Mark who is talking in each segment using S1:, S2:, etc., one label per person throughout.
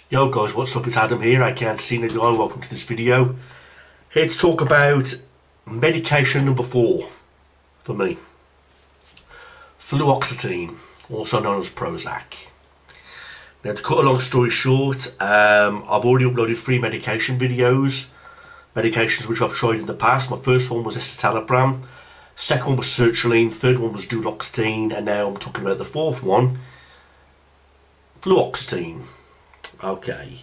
S1: Yo guys, what's up? It's Adam here, aka Cena Guy. Welcome to this video. Here to talk about medication number 4 for me. Fluoxetine, also known as Prozac. Now to cut a long story short, I've already uploaded 3 medication videos. Medications which I've tried in the past. My first one was escitalopram, second one was sertraline, third one was duloxetine, and now I'm talking about the 4th one, fluoxetine. Okay,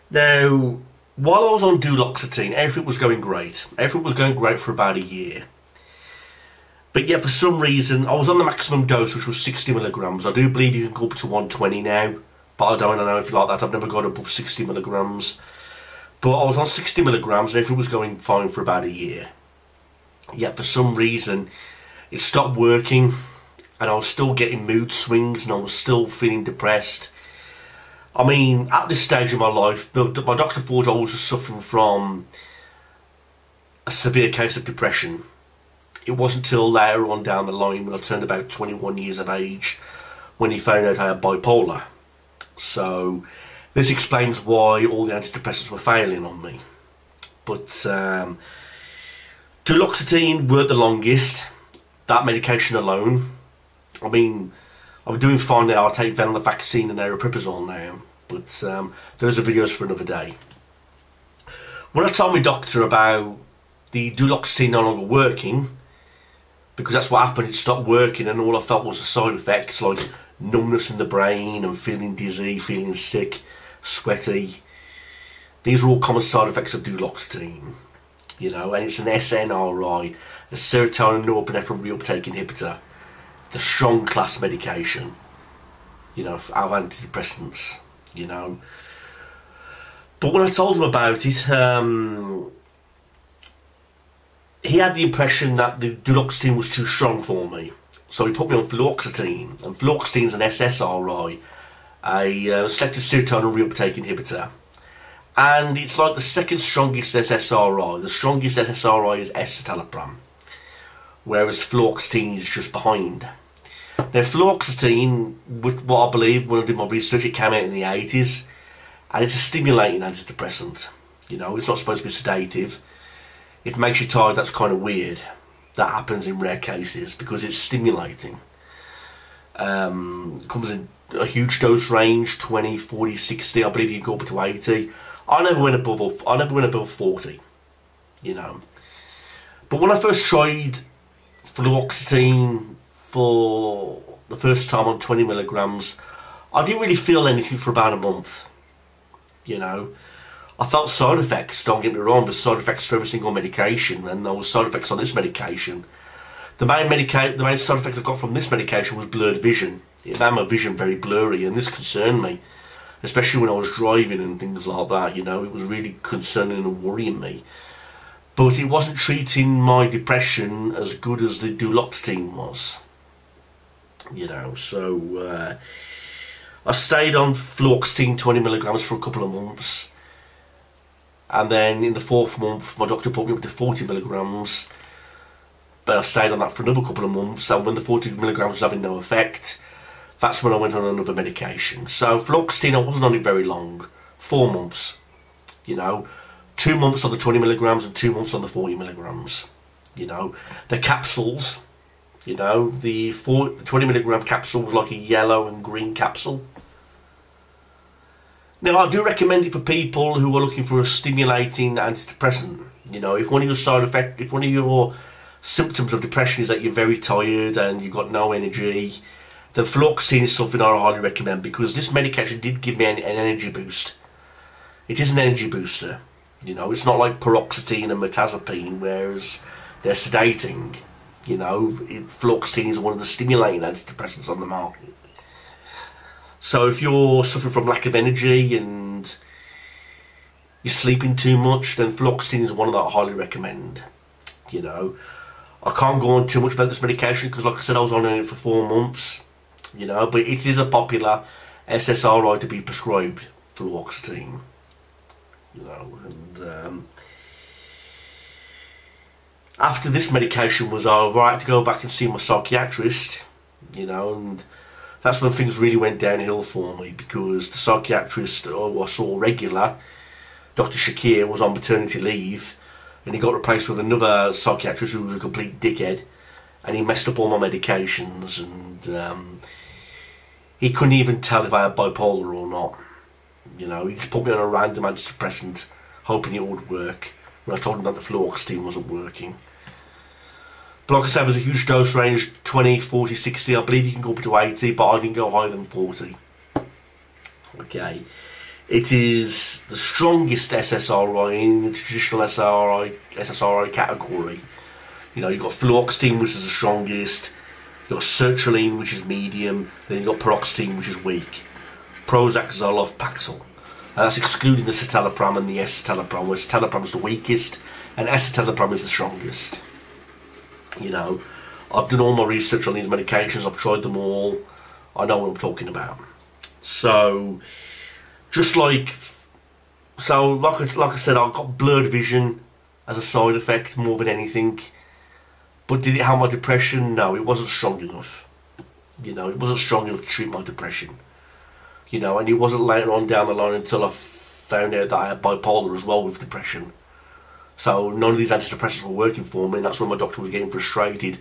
S1: now while I was on duloxetine, everything was going great. Everything was going great for about a year. But yet for some reason, I was on the maximum dose, which was 60 milligrams. I do believe you can go up to 120 now, but I don't know if you like that. I've never gone above 60 milligrams. But I was on 60 milligrams and everything was going fine for about a year. Yet for some reason, it stopped working and I was still getting mood swings and I was still feeling depressed. I mean, at this stage of my life, my doctor thought I was suffering from a severe case of depression. It wasn't until later on down the line, when I turned about 21 years of age, when he found out I had bipolar. So this explains why all the antidepressants were failing on me. But duloxetine worked the longest, that medication alone. I mean, I'm doing fine now. I take venlafaxine and aripiprazole now, but those are videos for another day. When I told my doctor about the duloxetine no longer working, because that's what happened, it stopped working and all I felt was the side effects like numbness in the brain and feeling dizzy, feeling sick, sweaty. These are all common side effects of duloxetine, you know, and it's an SNRI, a serotonin norepinephrine reuptake inhibitor. The strong class medication, you know, of antidepressants, you know. But when I told him about it, he had the impression that the duloxetine was too strong for me. So he put me on fluoxetine, and fluoxetine is an SSRI, a selective serotonin reuptake inhibitor. And it's like the second strongest SSRI. The strongest SSRI is escitalopram, whereas fluoxetine is just behind. Now fluoxetine, what I believe when I did my research, it came out in the 80s, and it's a stimulating antidepressant. You know, it's not supposed to be sedative. If it makes you tired, that's kind of weird. That happens in rare cases because it's stimulating. It comes in a huge dose range, 20, 40, 60. I believe you can go up to 80. I never went above 40. You know. But when I first tried fluoxetine for the first time on 20 milligrams, I didn't really feel anything for about a month. You know, I felt side effects, don't get me wrong, there's side effects to every single medication, and there were side effects on this medication. The main side effect I got from this medication was blurred vision. It made my vision very blurry, and this concerned me, especially when I was driving and things like that. You know, it was really concerning and worrying me. But it wasn't treating my depression as good as the duloxetine was. You know, so I stayed on fluoxetine 20 milligrams for a couple of months. And then in the 4th month, my doctor put me up to 40 milligrams. But I stayed on that for another couple of months. And when the 40 milligrams was having no effect, that's when I went on another medication. So fluoxetine, I wasn't on it very long. 4 months, you know. 2 months on the 20 milligrams and 2 months on the 40 milligrams. You know, the capsules, you know, the 20 milligram capsule was like a yellow and green capsule. Now, I do recommend it for people who are looking for a stimulating antidepressant. You know, if one of your symptoms of depression is that you're very tired and you've got no energy, then fluoxetine is something I highly recommend, because this medication did give me an energy boost. It is an energy booster. You know, it's not like paroxetine and mirtazapine, whereas they're sedating. You know, fluoxetine is one of the stimulating antidepressants on the market. So if you're suffering from lack of energy and you're sleeping too much, then fluoxetine is one that I highly recommend. You know, I can't go on too much about this medication because, like I said, I was on it for 4 months. You know, but it is a popular SSRI to be prescribed, fluoxetine. You know, and after this medication was over, I had to go back and see my psychiatrist. You know, and that's when things really went downhill for me, because the psychiatrist who I saw regular, Dr. Shakir, was on maternity leave, and he got replaced with another psychiatrist who was a complete dickhead, and he messed up all my medications, and he couldn't even tell if I had bipolar or not. You know, he just put me on a random antidepressant, hoping it would work, when I told him that the Fluoxetine wasn't working. But like I said, there's a huge dose range, 20, 40, 60, I believe you can go up to 80, but I didn't go higher than 40. Okay. It is the strongest SSRI in the traditional SSRI category. You know, you've got Fluoxetine, which is the strongest, you've got sertraline, which is medium, then you've got paroxetine, which is weak. Prozac, Zoloft, Paxil. And that's excluding the citalopram and the escitalopram, where citalopram is the weakest and escitalopram is the strongest. You know, I've done all my research on these medications, I've tried them all, I know what I'm talking about. So, like I said, I've got blurred vision as a side effect more than anything. But did it help my depression? No, it wasn't strong enough. You know, it wasn't strong enough to treat my depression. You know, and it wasn't later on down the line until I found out that I had bipolar as well with depression. So none of these antidepressants were working for me, and that's when my doctor was getting frustrated,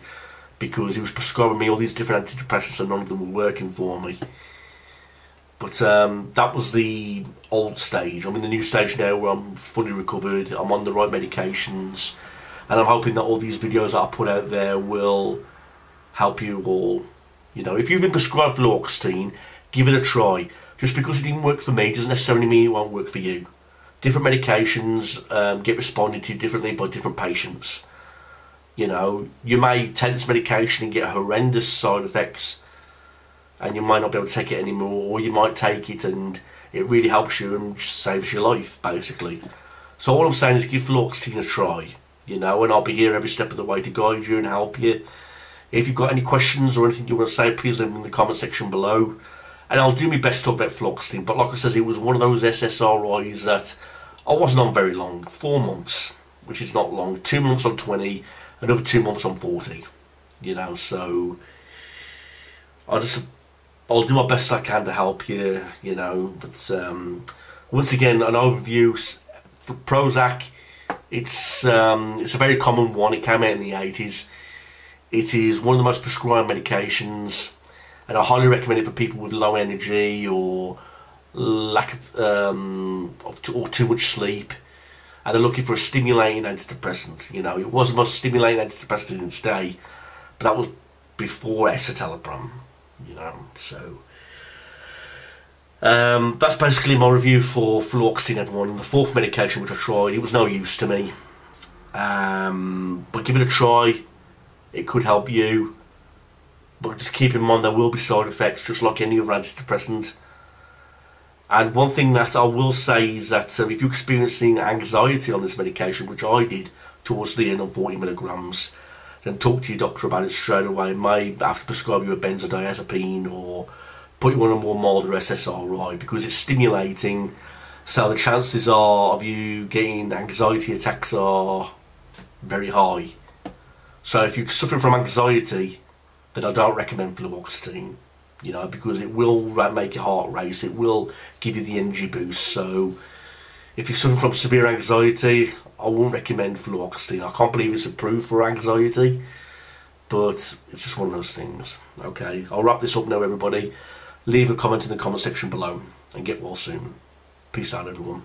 S1: because he was prescribing me all these different antidepressants and none of them were working for me. But that was the old stage. I'm in the new stage now where I'm fully recovered, I'm on the right medications, and I'm hoping that all these videos that I put out there will help you all. You know, if you've been prescribed Fluoxetine, give it a try. Just because it didn't work for me doesn't necessarily mean it won't work for you. Different medications get responded to differently by different patients. You know, you may take this medication and get horrendous side effects, and you might not be able to take it anymore, or you might take it and it really helps you and saves your life, basically. So all I'm saying is give Fluoxetine a try, you know, and I'll be here every step of the way to guide you and help you. If you've got any questions or anything you want to say, please leave them in the comment section below. And I'll do my best to talk about Fluoxetine, but like I said, it was one of those SSRIs that I wasn't on very long. 4 months, which is not long. 2 months on 20, another 2 months on 40. You know, so I'll do my best I can to help you, you know. But once again, an overview for Prozac. It's a very common one. It came out in the 80s. It is one of the most prescribed medications, and I highly recommend it for people with low energy or lack of or too much sleep, and they're looking for a stimulating antidepressant. You know, it was the most stimulating antidepressant in its day, but that was before escitalopram. You know, so that's basically my review for Fluoxetine, everyone. And the fourth medication which I tried, it was no use to me, but give it a try. It could help you, but just keep in mind there will be side effects, just like any other antidepressant. And one thing that I will say is that if you're experiencing anxiety on this medication, which I did towards the end on 40 milligrams, then talk to your doctor about it straight away. May have to prescribe you a benzodiazepine or put you on a more milder SSRI, because it's stimulating, so the chances are of you getting anxiety attacks are very high. So if you're suffering from anxiety, then I don't recommend Fluoxetine, you know, because it will make your heart race, it will give you the energy boost. So if you're suffering from severe anxiety, I won't recommend Fluoxetine. I can't believe it's approved for anxiety, but it's just one of those things. Okay, I'll wrap this up now, everybody. Leave a comment in the comment section below, and get well soon. Peace out, everyone.